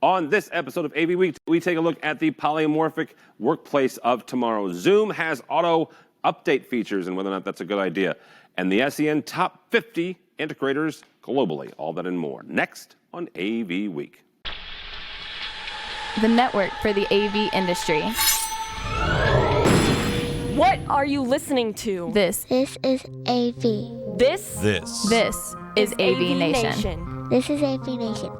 On this episode of AV Week, we take a look at the polymorphic workplace of tomorrow. Zoom has auto update features and whether or not that's a good idea. And the SEN top 50 integrators globally. All that and more. Next on AV Week. The network for the AV industry. What are you listening to? This is AV. This is AV Nation. This is AV Nation.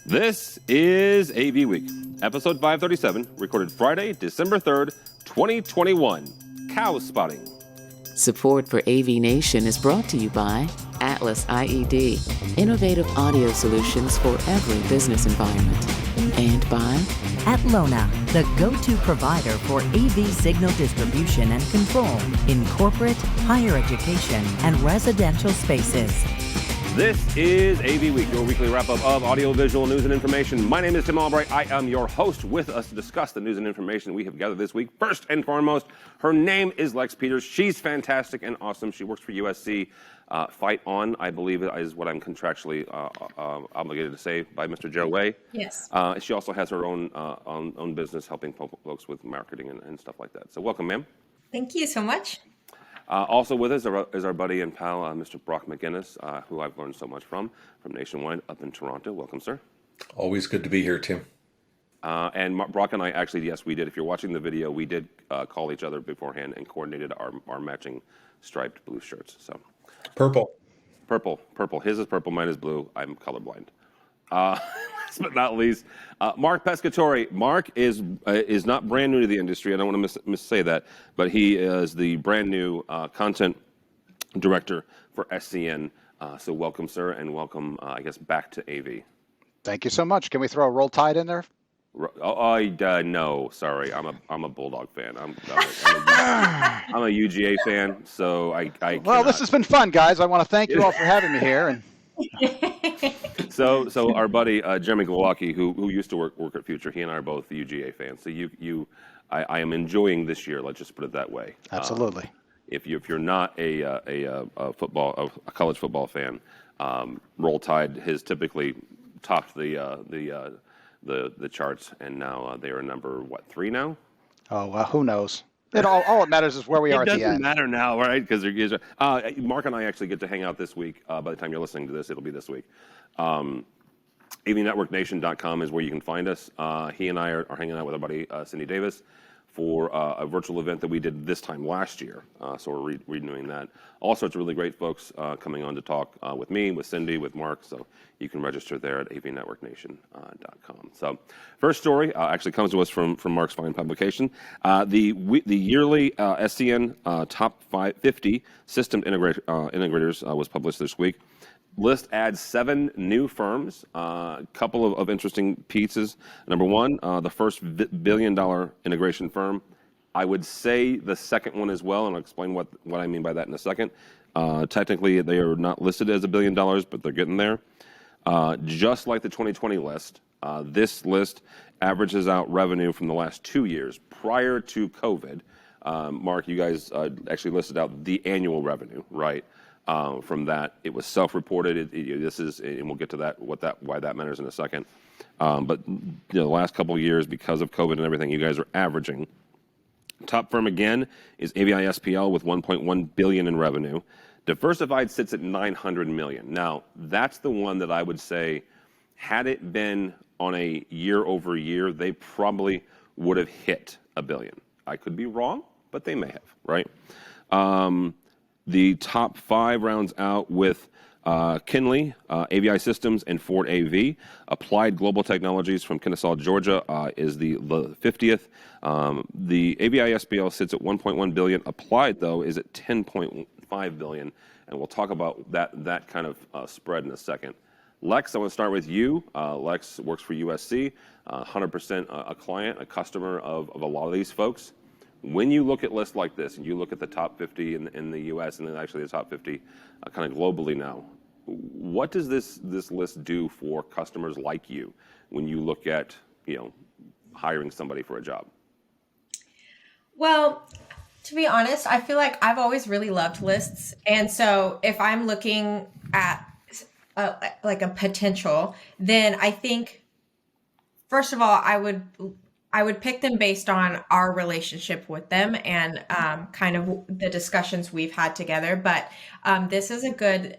This is AV Week, episode 537, recorded Friday, December 3rd, 2021. Cow spotting. Support for AV Nation is brought to you by Atlas IED, innovative audio solutions for every business environment. And by Atlona, the go-to provider for AV signal distribution and control in corporate, higher education, and residential spaces. This is AV Week, your weekly wrap-up of audiovisual news and information. My name is Tim Albright. I am your host. With us to discuss the news and information we have gathered this week. First and foremost, her name is Lex Peters. She's fantastic and awesome. She works for USC. Fight On, I believe, is what I'm contractually obligated to say by Mr. Joe Way. Yes. She also has her own business helping folks with marketing and stuff like that. So welcome, ma'am. Thank you so much. Also with us is our buddy and pal, Mr. Brock McGinnis, who I've learned so much from Nationwide up in Toronto. Welcome, sir. Always good to be here, Tim. And Brock and I actually, yes, we did. If you're watching the video, we did call each other beforehand and coordinated our matching striped blue shirts. So Purple. His is purple, mine is blue. I'm colorblind. Last but not least, Mark Pescatore. Mark is not brand new to the industry. I don't want to missay that, but he is the brand new content director for SCN. So welcome, sir, and welcome, I guess, back to AV. Thank you so much. Can we throw a Roll Tide in there? No, sorry. I'm a Bulldog fan. I'm a UGA fan, so I Well, cannot. this has been fun, guys. I want to thank you all for having me here. And So our buddy Jeremy Glowacki, who used to work at Future, he and I are both UGA fans. So I am enjoying this year. Let's just put it that way. Absolutely. If you're not a college football fan, Roll Tide has typically topped the charts, and now they are number 3 now. Oh, well, who knows? All it matters is where we are at the end. It doesn't matter now, right? Because Mark and I actually get to hang out this week. By the time you're listening to this, it'll be this week. avnetworknation.com is where you can find us. He and I are hanging out with our buddy Cindy Davis for a virtual event that we did this time last year. So we're renewing that. All sorts of really great folks coming on to talk with me, with Cindy, with Mark. So you can register there at avnetworknation.com. So first story actually comes to us from Mark's fine publication. The yearly SCN top 50 system integrators was published this week. List adds 7 new firms, a couple of interesting pieces. Number one, the first billion-dollar integration firm. I would say the second one as well, and I'll explain what I mean by that in a second. Technically, they are not listed as $1 billion, but they're getting there. Just like the 2020 list, this list averages out revenue from the last 2 years prior to COVID. Mark, you guys actually listed out the annual revenue, right? From that, it was self-reported. This is, and we'll get to that, why that matters in a second. But the last couple of years, because of COVID and everything, you guys are averaging. Top firm again is AVI SPL with 1.1 billion in revenue. Diversified sits at 900 million. Now, that's the one that I would say, had it been on a year-over-year, they probably would have hit $1 billion. I could be wrong, but they may have, right? The top 5 rounds out with Kinley, AVI Systems, and Ford AV. Applied Global Technologies from Kennesaw, Georgia, is the 50th. The AVI SPL sits at 1.1 billion. Applied, though, is at 10.5 billion, and we'll talk about that kind of spread in a second. Lex, I want to start with you. Lex works for USC, 100% a client, a customer of a lot of these folks. When you look at lists like this, and you look at the top 50 in the U.S. and then actually the top 50 kind of globally now, what does this list do for customers like you when you look at hiring somebody for a job? Well, to be honest, I feel like I've always really loved lists. And so if I'm looking at like a potential, then I think, first of all, I would pick them based on our relationship with them and kind of the discussions we've had together. But this is a good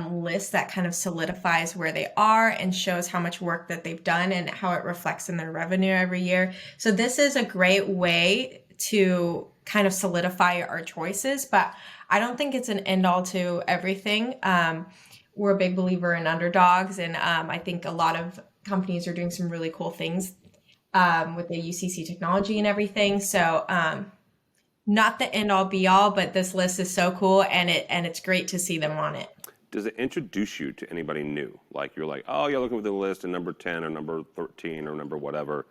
list that kind of solidifies where they are and shows how much work that they've done and how it reflects in their revenue every year. So this is a great way to kind of solidify our choices, but I don't think it's an end all to everything. We're a big believer in underdogs, and I think a lot of companies are doing some really cool things with the UCC technology and everything. So not the end all be all, but this list is so cool, and it's great to see them on it. Does it introduce you to anybody new? Like you're like, oh, you're looking at the list and number 10 or number 13 or number whatever.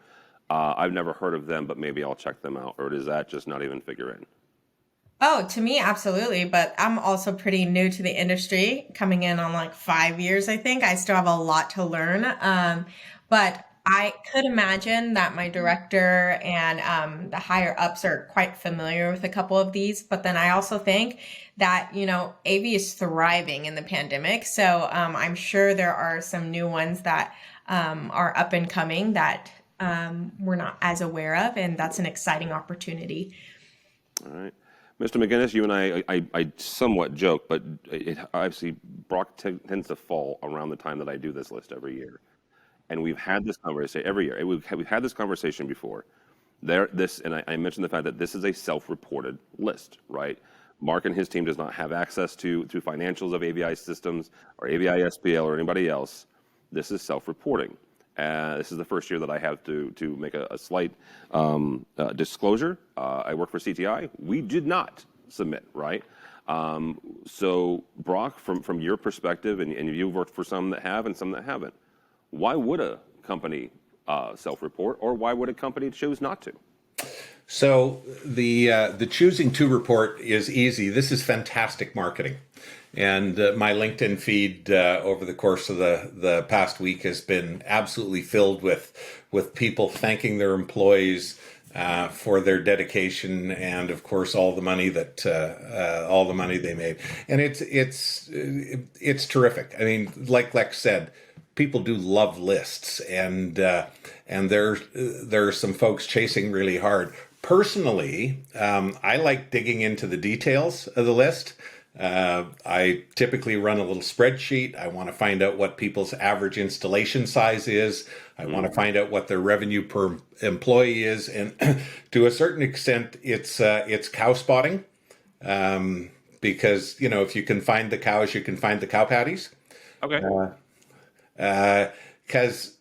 I've never heard of them, but maybe I'll check them out. Or does that just not even figure in? Oh, to me, absolutely. But I'm also pretty new to the industry, coming in on like 5 years, I think. I still have a lot to learn. But I could imagine that my director and the higher ups are quite familiar with a couple of these. But then I also think that, AV is thriving in the pandemic. So I'm sure there are some new ones that are up and coming that we're not as aware of. And that's an exciting opportunity. All right. Mr. McGinnis, you and I somewhat joke, but obviously Brock tends to fall around the time that I do this list every year. And we've had this conversation every year. We've had this conversation before. And I mentioned the fact that this is a self-reported list, right? Mark and his team does not have access to financials of AVI Systems or AVI SPL or anybody else. This is self-reporting. This is the first year that I have to make a slight disclosure. I work for CTI. We did not submit, right? So Brock, from your perspective, and you've worked for some that have and some that haven't, why would a company self-report, or why would a company choose not to? So the choosing to report is easy. This is fantastic marketing. And my LinkedIn feed over the course of the past week has been absolutely filled with people thanking their employees for their dedication and, of course, all the money they made. And it's terrific. I mean, like Lex said, people do love lists, and there are some folks chasing really hard. Personally, I like digging into the details of the list. I typically run a little spreadsheet. I want to find out what people's average installation size is. I want to find out what their revenue per employee is, and to a certain extent, it's cow spotting, because if you can find the cows, you can find the cow patties. Okay. Because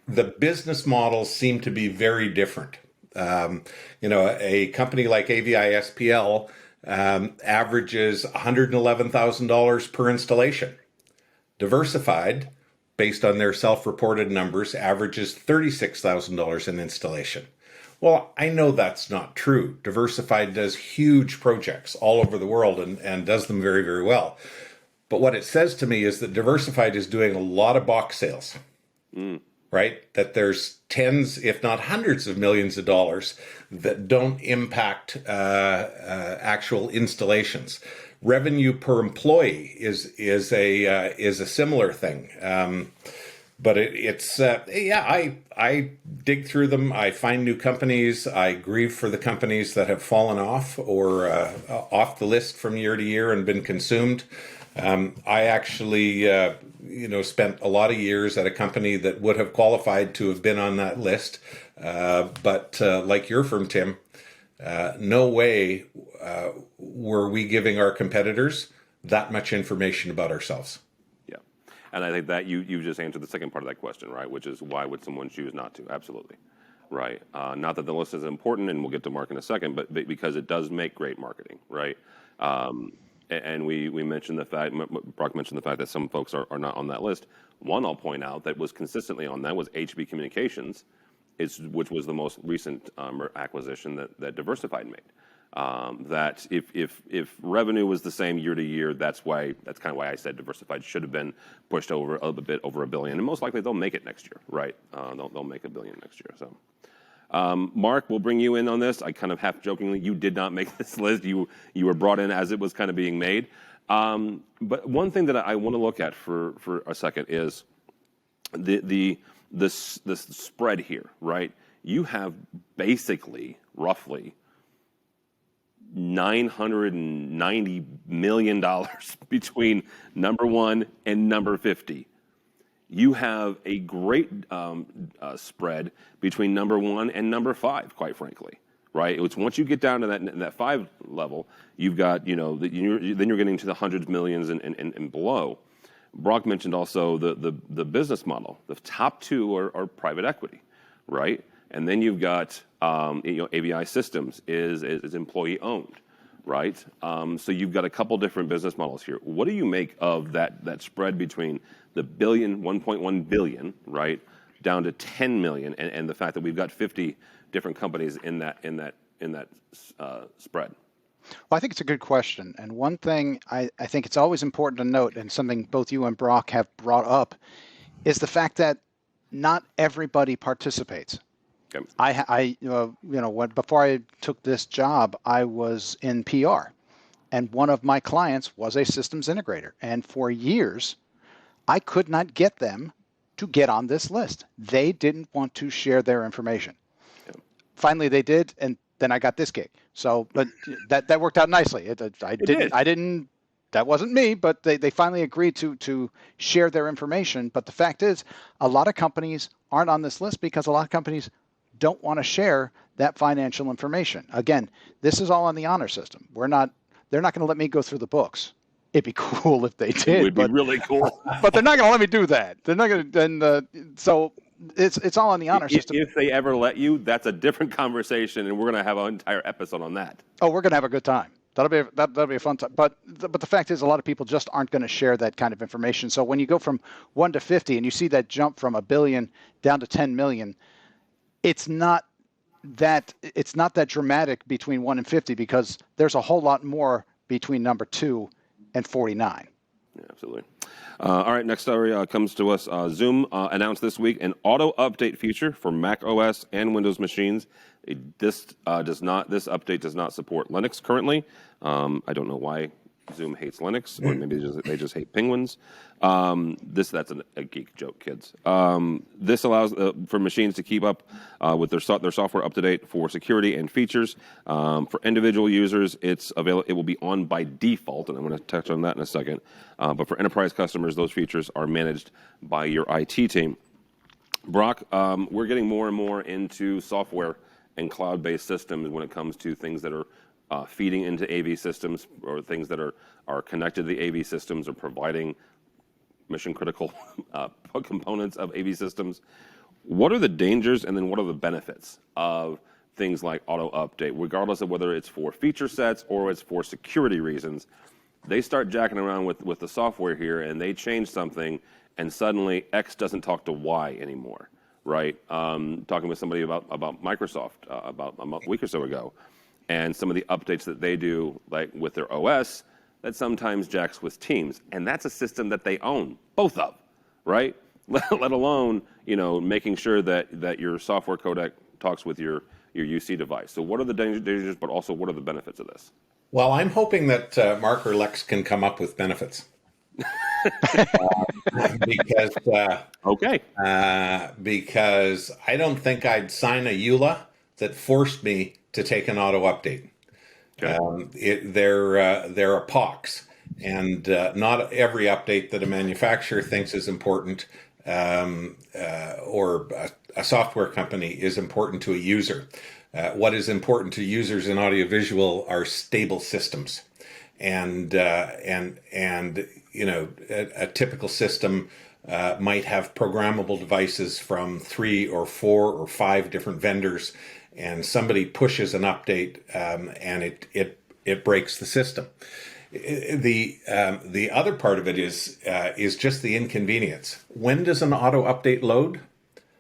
the business models seem to be very different. A company like AVI SPL averages $111,000 per installation. Diversified, based on their self-reported numbers, averages $36,000 in installation. Well, I know that's not true. Diversified does huge projects all over the world and does them very, very well. But what it says to me is that Diversified is doing a lot of box sales, right? That there's tens, if not hundreds of millions of dollars that don't impact actual installations. Revenue per employee is a similar thing. But I dig through them. I find new companies. I grieve for the companies that have fallen off or off the list from year to year and been consumed. I actually, spent a lot of years at a company that would have qualified to have been on that list. But like your firm, Tim, no way were we giving our competitors that much information about ourselves. Yeah. And I think that you just answered the second part of that question, right? Which is, why would someone choose not to? Absolutely. Right. Not that the list is important, and we'll get to Mark in a second, but because it does make great marketing, right? And we mentioned the fact, Brock mentioned the fact that some folks are not on that list. One I'll point out that was consistently on that was HB Communications, which was the most recent acquisition that Diversified made. That if revenue was the same year to year, that's kind of why I said Diversified should have been pushed over a bit over $1 billion, and most likely they'll make it next year, right? They'll make $1 billion next year. So. Mark, we'll bring you in on this. I kind of half jokingly, you did not make this list. You were brought in as it was kind of being made. But one thing that I want to look at for a second is the spread here, right? You have basically roughly $990 million between number 1 and number 50. You have a great spread between number 1 and number 5, quite frankly, right? It's once you get down to that 5 level, you've got, then you're getting to the hundreds of millions and below. Brock mentioned also the business model. The top 2 are private equity, right? And then you've got AVI Systems is employee owned, right? So you've got a couple different business models here. What do you make of that spread between the 1.1 billion, right, down to 10 million, and the fact that we've got 50 different companies in that spread? Well, I think it's a good question. And one thing I think it's always important to note, and something both you and Brock have brought up, is the fact that not everybody participates. Okay. Before I took this job, I was in PR, and one of my clients was a systems integrator. And for years, I could not get them to get on this list. They didn't want to share their information. Yeah. Finally, they did, and then I got this gig. So, but that worked out nicely. That wasn't me, but they finally agreed to share their information. But the fact is, a lot of companies aren't on this list because a lot of companies don't want to share that financial information. Again, this is all on the honor system. They're not going to let me go through the books. It'd be cool if they did. It would be really cool. But they're not going to let me do that. They're not going to. So it's all on the honor system. If they ever let you, that's a different conversation, and we're going to have an entire episode on that. Oh, we're going to have a good time. That'll be a fun time. But the fact is, a lot of people just aren't going to share that kind of information. So when you go from 1 to 50 and you see that jump from $1 billion down to 10 million, it's not that dramatic between 1 and 50 because there's a whole lot more between number 2 and 49. Yeah, absolutely. All right, next story comes to us. Zoom announced this week an auto update feature for Mac OS and Windows machines. This update does not support Linux currently. I don't know why Zoom hates Linux, or maybe they just hate penguins. That's a geek joke, kids. This allows for machines to keep up with their software up to date for security and features. For individual users, it will be on by default, and I'm going to touch on that in a second. But for enterprise customers, those features are managed by your IT team. Brock, we're getting more and more into software and cloud-based systems when it comes to things that are feeding into AV systems, or things that are connected to the AV systems, or providing mission-critical components of AV systems. What are the dangers, and then what are the benefits of things like auto update, regardless of whether it's for feature sets or it's for security reasons? They start jacking around with the software here, and they change something, and suddenly X doesn't talk to Y anymore, right? Talking with somebody about Microsoft about a week or so ago, and some of the updates that they do, like with their OS, that sometimes jacks with Teams, and that's a system that they own both of, right? Let alone making sure that your software codec talks with your UC device. So what are the dangers, but also what are the benefits of this? Well, I'm hoping that Mark or Lex can come up with benefits. Because I don't think I'd sign a EULA that forced me to take an auto update. Okay. They're a POCs, and not every update that a manufacturer thinks is important or a software company is important to a user. What is important to users in audiovisual are stable systems, and a typical system might have programmable devices from 3 or 4 or 5 different vendors, and somebody pushes an update and it breaks the system. The other part of it is just the inconvenience. When does an auto update load?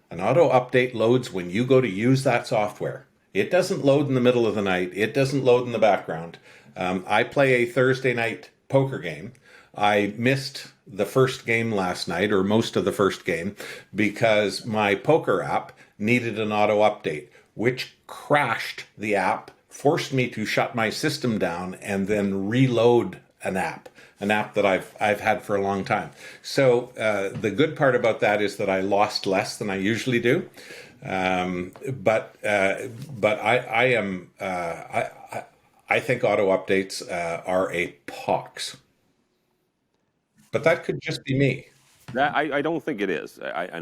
An auto update loads when you go to use that software. It doesn't load in the middle of the night. It doesn't load in the background. I play a Thursday night poker game. I missed the first game last night, or most of the first game, because my poker app needed an auto update, which crashed the app, forced me to shut my system down, and then reload an app that I've had for a long time. So the good part about that is that I lost less than I usually do. But I think auto updates are a pox. But that could just be me. I don't think it is. I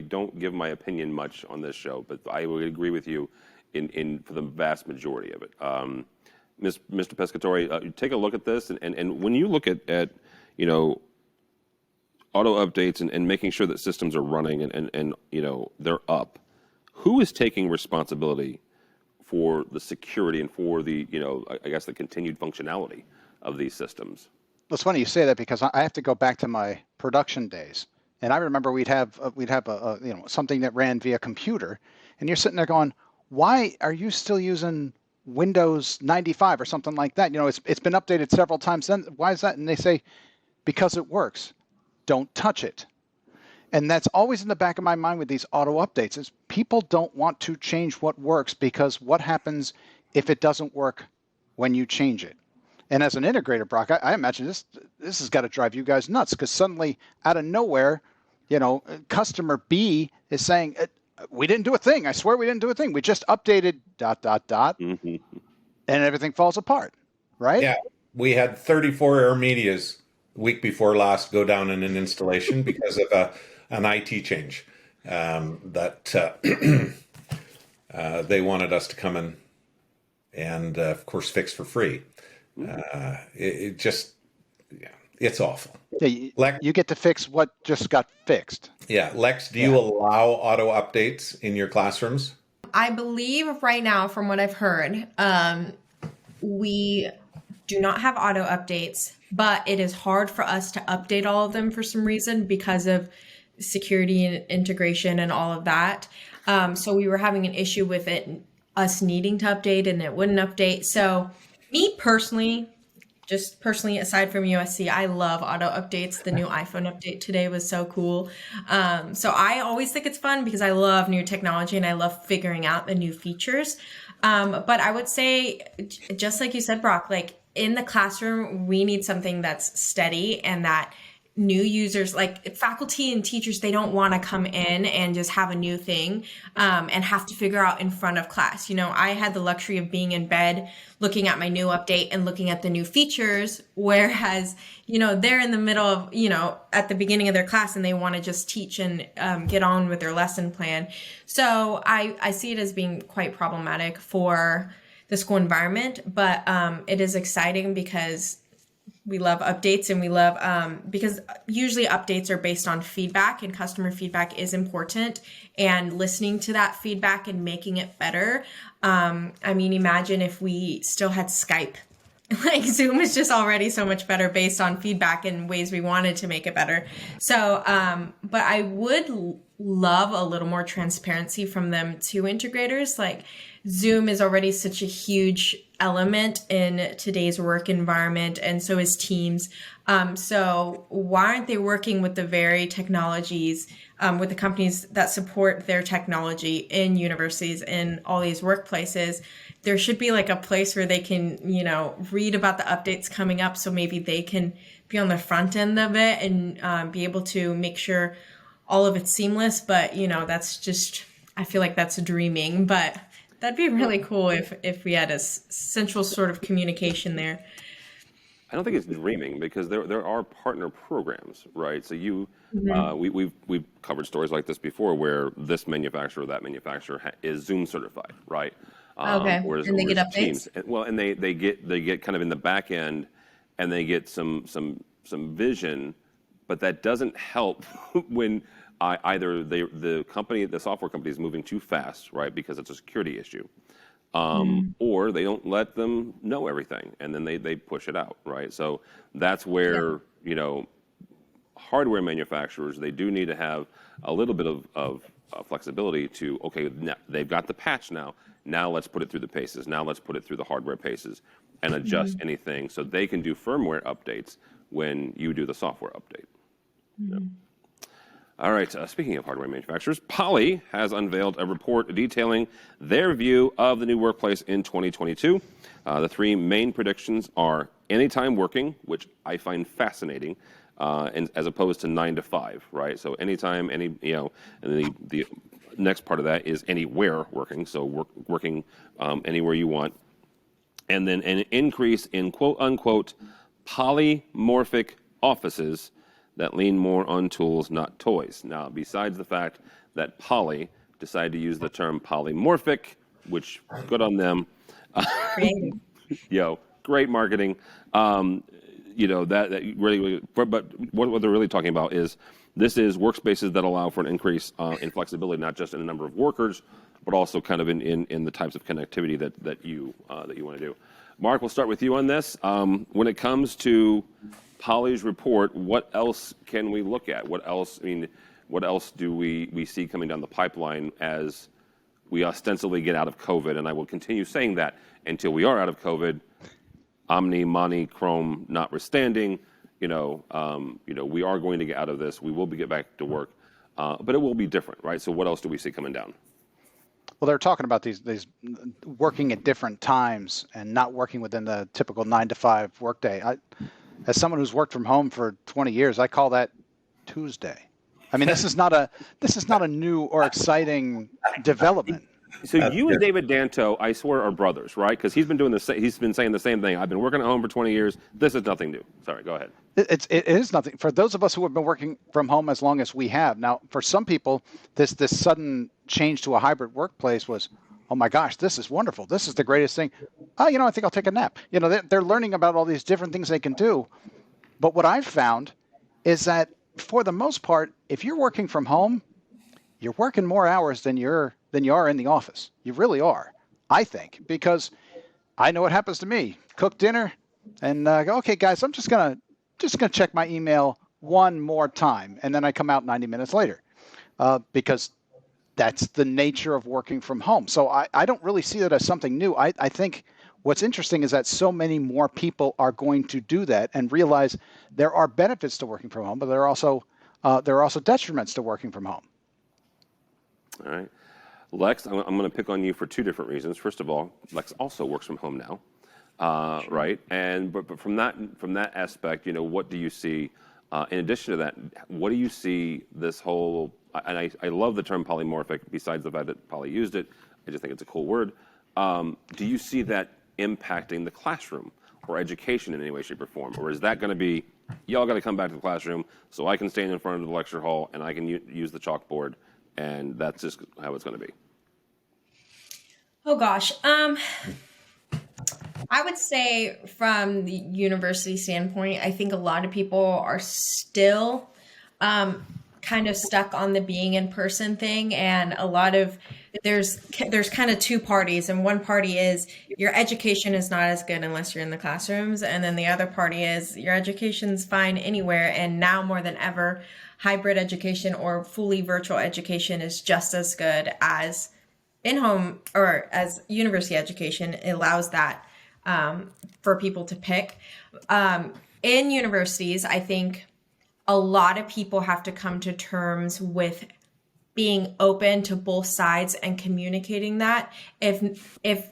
don't give my opinion much on this show, but I would agree with you in for the vast majority of it. Mr. Pescatore, take a look at this, and when you look at auto updates and making sure that systems are running and they're up, who is taking responsibility for the security and for the I guess the continued functionality of these systems? Well, it's funny you say that because I have to go back to my production days, and I remember we'd have a something that ran via computer, and you're sitting there going, why are you still using Windows 95 or something like that? It's been updated several times. Then why is that? And they say, because it works. Don't touch it. And that's always in the back of my mind with these auto updates is people don't want to change what works because what happens if it doesn't work when you change it? And as an integrator, Brock, I imagine this has got to drive you guys nuts because suddenly out of nowhere, customer B is saying, we didn't do a thing. I swear we didn't do a thing. We just updated ... Mm-hmm. And everything falls apart, right? Yeah, we had 34 Air Medias week before last go down in an installation because of an IT change that they wanted us to come in and, of course, fix for free. It's awful. Yeah, Lex, you get to fix what just got fixed. Yeah, Lex, do you allow auto updates in your classrooms? I believe right now, from what I've heard, we do not have auto updates, but it is hard for us to update all of them for some reason because of security and integration and all of that. So we were having an issue with us needing to update and it wouldn't update. So me personally, just personally, aside from USC, I love auto updates. The new iPhone update today was so cool. So I always think it's fun because I love new technology and I love figuring out the new features. But I would say, just like you said, Brock, like in the classroom, we need something that's steady and that new users, like faculty and teachers, they don't want to come in and just have a new thing and have to figure out in front of class. I had the luxury of being in bed, looking at my new update and looking at the new features, whereas, they're in the middle of, at the beginning of their class and they want to just teach and get on with their lesson plan. So I see it as being quite problematic for the school environment, but it is exciting because we love updates and we love, because usually updates are based on feedback and customer feedback is important and listening to that feedback and making it better. Imagine if we still had Skype, like Zoom is just already so much better based on feedback and ways we wanted to make it better. So, but I would love a little more transparency from them to integrators. Like Zoom is already such a huge element in today's work environment, and so is Teams. So why aren't they working with the very technologies, with the companies that support their technology in universities and all these workplaces? There should be like a place where they can, read about the updates coming up, so maybe they can be on the front end of it and be able to make sure all of it's seamless. But, that's just, I feel like that's dreaming, but that'd be really cool if we had a central sort of communication there. I don't think it's dreaming because there are partner programs, right? So we've covered stories like this before where this manufacturer or that manufacturer is Zoom certified, right? Okay, and they get updates. Teams. And they get kind of in the back end, and they get some vision, but that doesn't help when either the software company is moving too fast, right? Because it's a security issue. Or they don't let them know everything, and then they push it out, right? So that's where, hardware manufacturers, they do need to have a little bit of flexibility to, okay, now they've got the patch now let's put it through the paces, now let's put it through the hardware paces and adjust anything so they can do firmware updates when you do the software update. Yeah. All right, speaking of hardware manufacturers, Poly has unveiled a report detailing their view of the new workplace in 2022. The three main predictions are anytime working, which I find fascinating, and as opposed to 9 to 5, right? So anytime, and the next part of that is anywhere working, so working anywhere you want. And then an increase in quote unquote polymorphic offices that lean more on tools, not toys. Now, besides the fact that Poly decided to use the term polymorphic, which good on them. Great marketing. That really, but what they're really talking about is this is workspaces that allow for an increase in flexibility, not just in the number of workers, but also kind of in the types of connectivity that you want to do. Mark, we'll start with you on this. When it comes to Poly's report, what else can we look at? What else do we see coming down the pipeline as we ostensibly get out of COVID? And I will continue saying that until we are out of COVID. Omni, Mani, Chrome notwithstanding, we are going to get out of this. We will get back to work, but it will be different, right? So what else do we see coming down? Well, they're talking about these working at different times and not working within the typical 9 to 5 workday. As someone who's worked from home for 20 years, I call that Tuesday. I mean, this is not a new or exciting development. So you and David Danto, I swear, are brothers, right? Because he's been saying the same thing. I've been working at home for 20 years. This is nothing new. Sorry, go ahead. It is nothing for those of us who have been working from home as long as we have. Now, for some people, this sudden change to a hybrid workplace was, oh my gosh, this is wonderful. This is the greatest thing. I think I'll take a nap. They're learning about all these different things they can do. But what I've found is that for the most part, if you're working from home, you're working more hours than you are in the office. You really are, I think, because I know what happens to me. Cook dinner and go, okay, guys, I'm just gonna check my email one more time, and then I come out 90 minutes later, because that's the nature of working from home. So I don't really see that as something new. I think what's interesting is that so many more people are going to do that and realize there are benefits to working from home, but there are also detriments to working from home. All right. Lex, I'm going to pick on you for two different reasons. First of all, Lex also works from home now, right? And but from that aspect, what do you see? In addition to that, what do you see this whole? And I love the term polymorphic. Besides the fact that Poly used it, I just think it's a cool word. Do you see that impacting the classroom or education in any way, shape, or form, or is that going to be y'all got to come back to the classroom so I can stand in front of the lecture hall and I can use the chalkboard? And that's just how it's going to be. Oh gosh. I would say from the university standpoint, I think a lot of people are still kind of stuck on the being in person thing. And a lot of there's kind of two parties. And one party is your education is not as good unless you're in the classrooms. And then the other party is your education's fine anywhere. And now more than ever, hybrid education or fully virtual education is just as good as in-home or as university education. It allows that for people to pick. In universities, I think a lot of people have to come to terms with being open to both sides and communicating that. If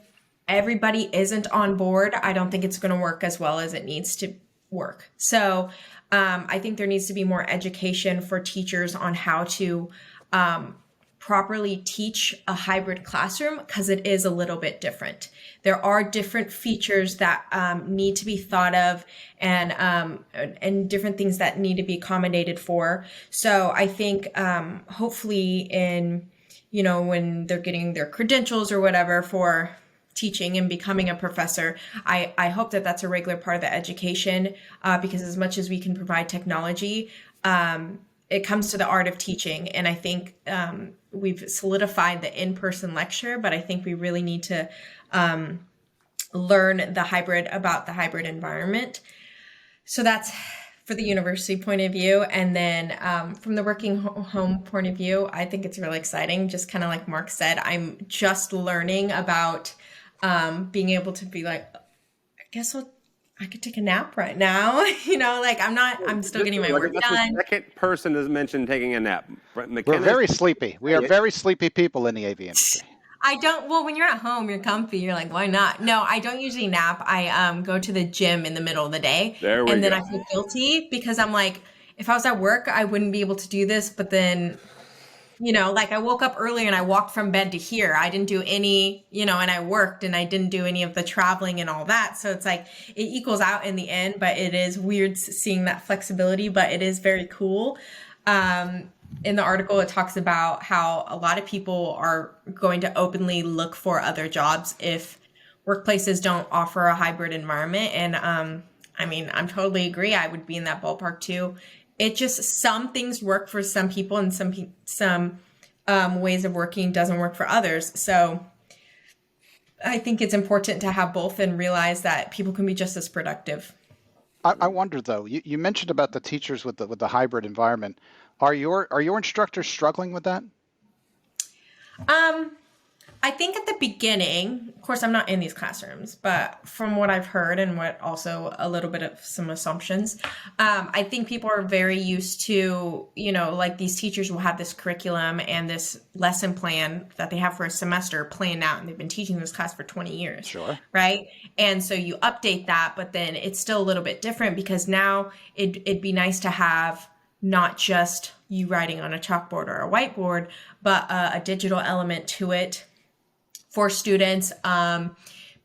everybody isn't on board, I don't think it's going to work as well as it needs to work. So I think there needs to be more education for teachers on how to properly teach a hybrid classroom because it is a little bit different. There are different features that need to be thought of and different things that need to be accommodated for. So I think hopefully when they're getting their credentials or whatever for teaching and becoming a professor, I hope that that's a regular part of the education because as much as we can provide technology, it comes to the art of teaching. And I think we've solidified the in-person lecture, but I think we really need to learn about the hybrid environment. So that's for the university point of view. And then from the working home point of view, I think it's really exciting. Just kind of like Mark said, I'm just learning about being able to be like, I guess I could take a nap right now. I'm still getting my work done. The second person has mentioned taking a nap. We're very sleepy. We are very sleepy people in the AV industry. I don't. Well, when you're at home, you're comfy. You're like, why not? No, I don't usually nap. I go to the gym in the middle of the day, There we and then go. I feel guilty because I'm like, if I was at work, I wouldn't be able to do this. But then, like I woke up earlier and I walked from bed to here. I didn't do any, and I worked and I didn't do any of the traveling and all that. So it's like it equals out in the end. But it is weird seeing that flexibility. But it is very cool. In the article, it talks about how a lot of people are going to openly look for other jobs if workplaces don't offer a hybrid environment. And I'm totally agree. I would be in that ballpark too. It just, some things work for some people and some ways of working doesn't work for others. So I think it's important to have both and realize that people can be just as productive. I wonder though, you mentioned about the teachers with the hybrid environment. Are your instructors struggling with that? I think at the beginning, of course, I'm not in these classrooms, but from what I've heard and what also a little bit of some assumptions, I think people are very used to, like these teachers will have this curriculum and this lesson plan that they have for a semester planned out, and they've been teaching this class for 20 years. Sure. Right. And so you update that, but then it's still a little bit different because now it'd be nice to have not just you writing on a chalkboard or a whiteboard, but a digital element to it for students,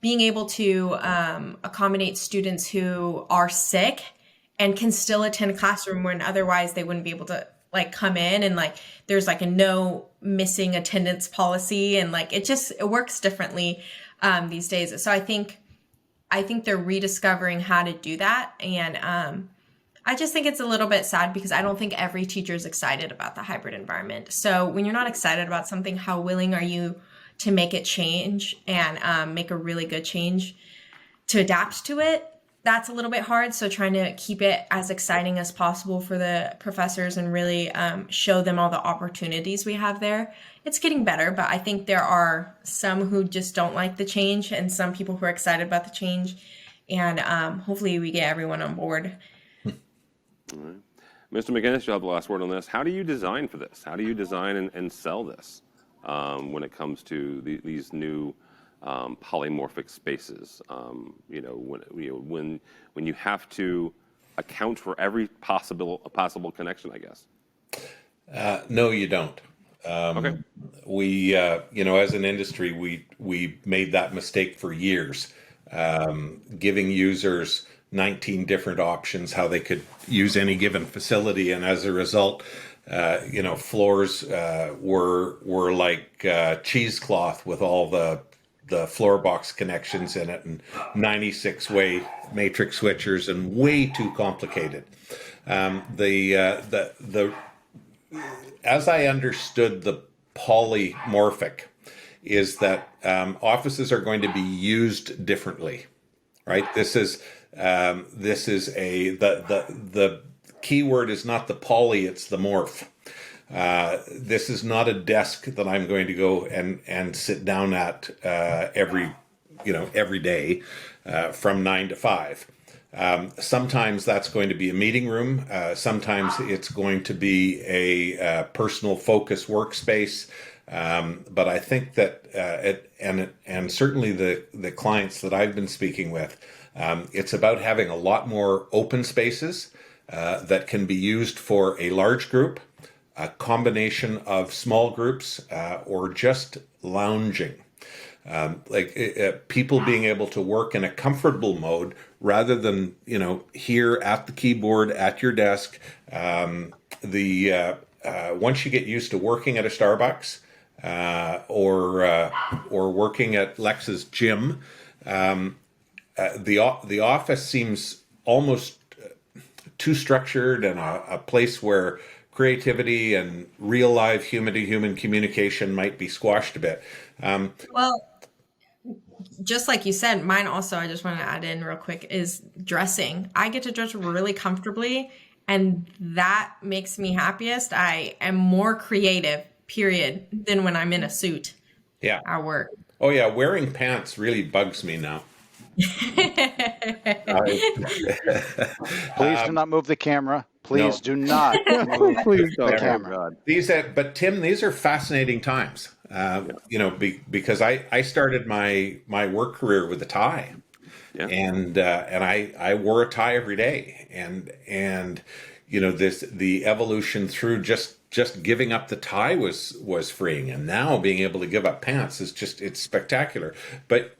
being able to accommodate students who are sick and can still attend a classroom when otherwise they wouldn't be able to come in, and there's a no missing attendance policy, and it works differently these days. So I think they're rediscovering how to do that, and I just think it's a little bit sad because I don't think every teacher is excited about the hybrid environment. So when you're not excited about something, how willing are you to make it change and make a really good change to adapt to it? That's a little bit hard. So trying to keep it as exciting as possible for the professors and really show them all the opportunities we have there. It's getting better, but I think there are some who just don't like the change and some people who are excited about the change. And hopefully we get everyone on board. All right. Mr. McGinnis, you'll have the last word on this. How do you design for this? How do you design and sell this when it comes to these new polymorphic spaces? When you have to account for every possible connection, I guess. No, you don't. Okay. We, as an industry, we made that mistake for years, giving users 19 different options how they could use any given facility, and as a result, floors were like cheesecloth with all the floor box connections in it, and 96-way matrix switchers, and way too complicated. As I understood the polymorphic is that offices are going to be used differently, right? The key word is not the poly, it's the morph. This is not a desk that I'm going to go and sit down at every day from 9 to 5. Sometimes that's going to be a meeting room. Sometimes it's going to be a personal focus workspace. But I think that and certainly the clients that I've been speaking with, it's about having a lot more open spaces that can be used for a large group, a combination of small groups, or just lounging. People being able to work in a comfortable mode rather than, here at the keyboard at your desk. Once you get used to working at a Starbucks or working at Lex's gym, the office seems almost too structured and a place where creativity and real live human-to-human communication might be squashed a bit. Well, just like you said, mine also, I just want to add in real quick, is dressing. I get to dress really comfortably, and that makes me happiest. I am more creative, period, than when I'm in a suit at work. Oh, yeah. Wearing pants really bugs me now. Please do not move the camera. Please do not move the camera. But Tim, these are fascinating times. Because I started my work career with a tie. Yeah. And I wore a tie every day, and the evolution through just giving up the tie was freeing, and now being able to give up pants is it's spectacular. But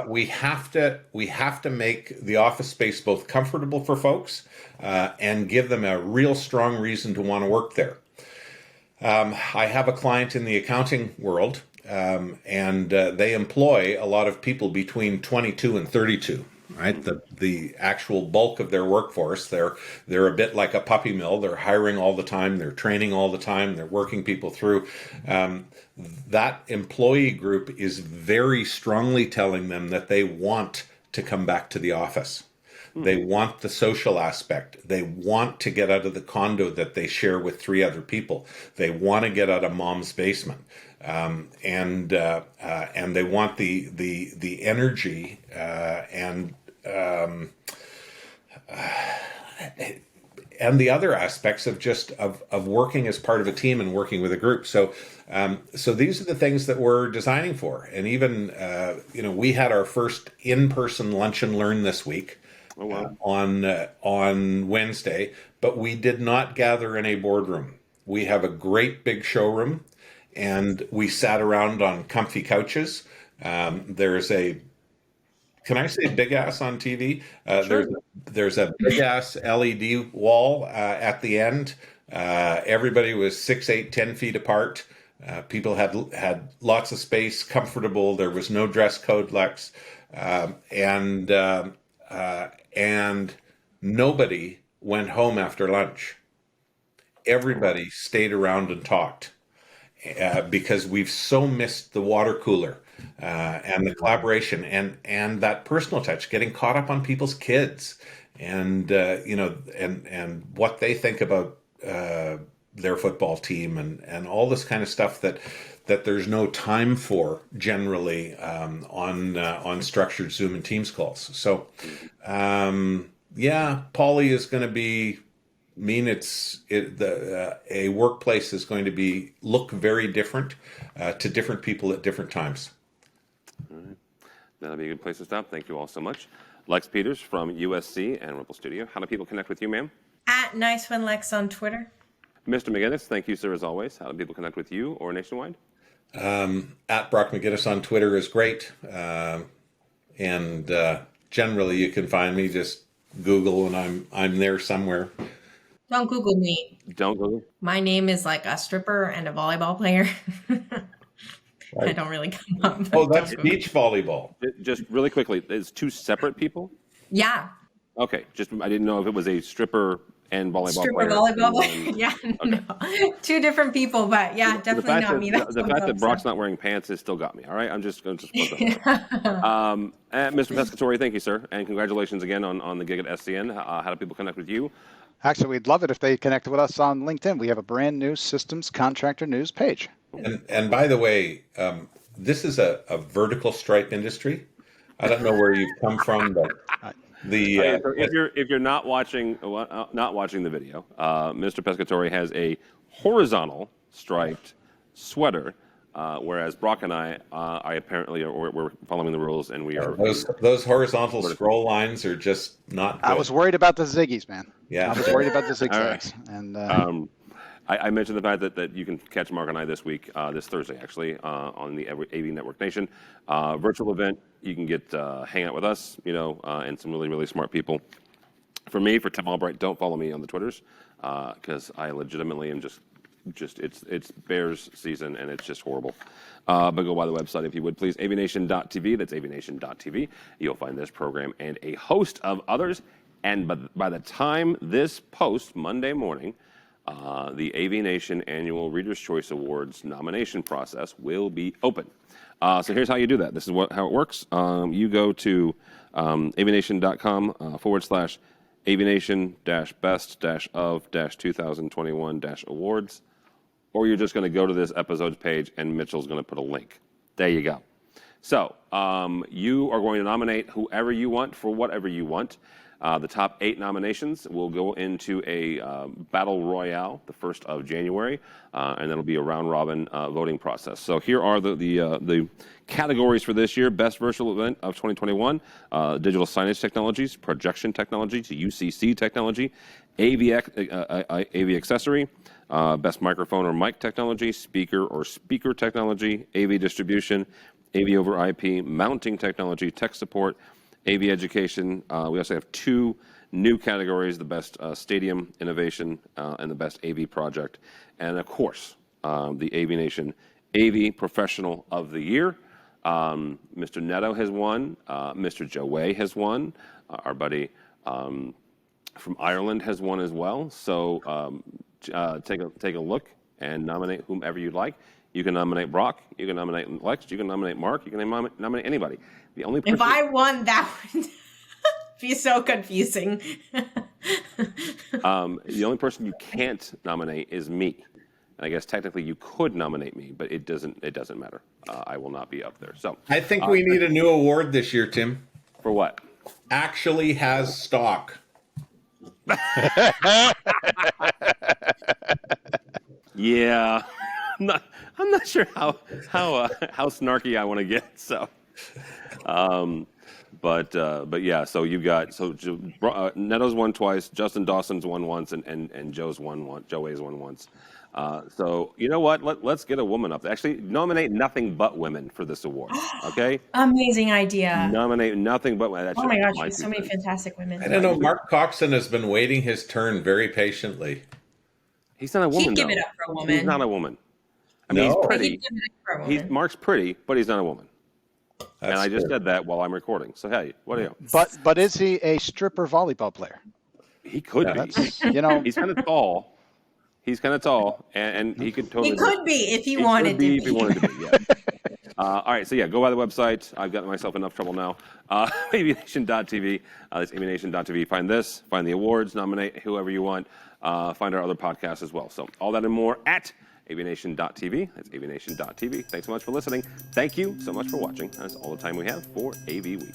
we have to make the office space both comfortable for folks and give them a real strong reason to want to work there. I have a client in the accounting world. And they employ a lot of people between 22 and 32, right? The actual bulk of their workforce, they're a bit like a puppy mill. They're hiring all the time. They're training all the time. They're working people through. That employee group is very strongly telling them that they want to come back to the office. They want the social aspect. They want to get out of the condo that they share with 3 other people. They want to get out of mom's basement. And they want the energy and the other aspects of working as part of a team and working with a group. So these are the things that we're designing for. And even we had our first in-person lunch and learn this week. Oh, wow. On Wednesday, but we did not gather in a boardroom. We have a great big showroom. And we sat around on comfy couches. There's a, can I say big ass on TV? Sure. There's a big ass LED wall at the end. Everybody was 6, 8, 10 feet apart. People had lots of space, comfortable. There was no dress code, Lex, and nobody went home after lunch. Everybody stayed around and talked. Because we've so missed the water cooler and the collaboration and that personal touch, getting caught up on people's kids and and what they think about their football team and all this kind of stuff that there's no time for generally on structured Zoom and Teams calls. So Poly is going to be. A workplace is going to look very different to different people at different times. All right. That'll be a good place to stop. Thank you all so much. Lex Peters from USC and Ripple Studio. How do people connect with you, ma'am? At Nice One Lex on Twitter. Mr. McGinnis, thank you, sir, as always. How do people connect with you or nationwide? At Brock McGinnis on Twitter is great. And generally you can find me, just Google and I'm there somewhere. Don't Google me. Don't Google? My name is like a stripper and a volleyball player. I don't really come up. Oh, that's beach volleyball. Just really quickly, it's 2 separate people? Yeah. Okay, I didn't know if it was a stripper and volleyball player. Volleyball player. Yeah, okay. No. 2 different people, but yeah, definitely not me. The fact that Brock's not wearing pants has still got me. All right, I'm just going to put that. Mr. Pescatori, thank you, sir, and congratulations again on the gig at SCN. How do people connect with you? Actually, we'd love it if they connected with us on LinkedIn. We have a brand new systems contractor news page. And by the way, this is a vertical stripe industry. I don't know where you've come from, but if you're not watching the video, Mr. Pescatori has a horizontal striped sweater, whereas Brock and I apparently we're following the rules, and we are. Those horizontal scroll lines are just not good. I was worried about the ziggies, man. Yeah, I was worried about the zigzags. Right. And I mentioned the fact that you can catch Mark and I this week, this Thursday actually, on the AV Network Nation virtual event. You can get hang out with us, and some really, really smart people. For me, for Tim Albright, don't follow me on the Twitters because I legitimately am just it's Bears season and it's just horrible. But go by the website if you would please, avnation.tv. That's avnation.tv. You'll find this program and a host of others. And by the time this posts Monday morning, the AV Nation Annual Reader's Choice Awards nomination process will be open. So here's how you do that. This is how it works. You go to avnation.com /avnation-best-of-2021-awards, or you're just going to go to this episode's page and Mitchell's going to put a link. There you go. So you are going to nominate whoever you want for whatever you want. The top 8 nominations will go into a battle royale the 1st of January, and that'll be a round-robin voting process. So here are the categories for this year: Best Virtual Event of 2021, Digital Signage Technologies, Projection Technology, UCC Technology, AV Accessory, Best Microphone or Mic Technology, Speaker or Speaker Technology, AV Distribution, AV over IP, Mounting Technology, Tech Support, AV Education. We also have 2 new categories: the Best Stadium Innovation and the Best AV Project. And of course, the AV Nation AV Professional of the Year. Mr. Neto has won. Mr. Joe Way has won. Our buddy from Ireland has won as well. So take a look and nominate whomever you'd like. You can nominate Brock. You can nominate Lex. You can nominate Mark. You can nominate anybody. The only person... If I won, that would be so confusing. The only person you can't nominate is me. And I guess technically you could nominate me, but it doesn't matter. I will not be up there. So I think we need a new award this year, Tim. For what? Actually has stock. Yeah. I'm not sure how snarky I want to get. So, but yeah. So you've got Neto's won twice, Justin Dawson's won once, and Joe's won once. Joe A's won once. So you know what? Let's get a woman up there. Actually, nominate nothing but women for this award. Okay. Amazing idea. Nominate nothing but women. Oh my gosh, there's so many fantastic women. I don't know. Mark Coxon has been waiting his turn very patiently. He's not a woman. He'd give it up for a woman. He's not a woman. I mean, No. he's pretty. He'd give it up for a woman. Mark's pretty, but he's not a woman. That's And I just fair. said that while I'm recording. So hey, what are you? But is he a stripper volleyball player? He could be. That's, you know, He's kind of tall. And he could totally. He could be if he could wanted to be. If he wanted to be, yeah. All right, so yeah, go by the website. I've gotten myself enough trouble now. avnation.tv. That's avnation.tv. Find this, find the awards, nominate whoever you want. Find our other podcasts as well. So all that and more at avnation.tv. That's avnation.tv. Thanks so much for listening. Thank you so much for watching. That's all the time we have for AV Week.